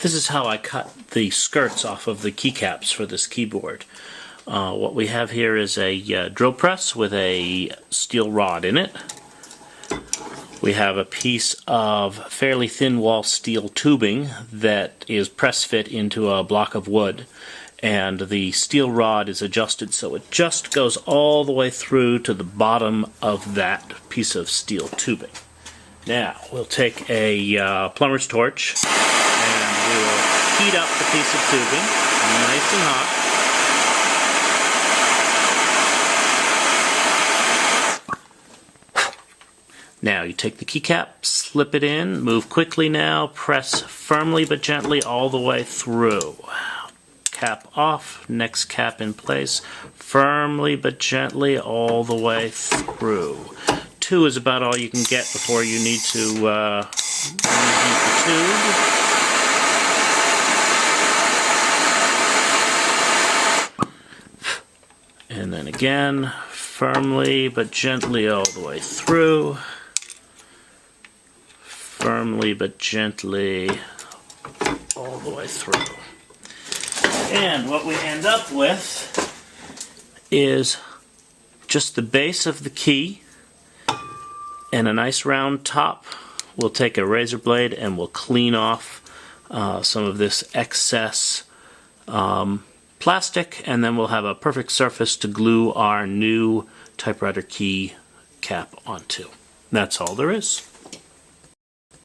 This is how I cut the skirts off of the keycaps for this keyboard. What we have here is a drill press with a steel rod in it. We have a piece of fairly thin wall steel tubing that is press fit into a block of wood, and the steel rod is adjusted so it just goes all the way through to the bottom of that piece of steel tubing. Now we'll take a plumber's torch and we will heat up the piece of tubing nice and hot. Now you take the keycap, slip it in, move quickly now, press firmly but gently all the way through. Cap off, next cap in place, firmly but gently all the way through. 2 is about all you can get before you need to reheat the tube. And then again, firmly but gently all the way through. Firmly but gently all the way through. And what we end up with is just the base of the key and a nice round top. We'll take a razor blade and we'll clean off some of this excess plastic, and then we'll have a perfect surface to glue our new typewriter key cap onto. That's all there is.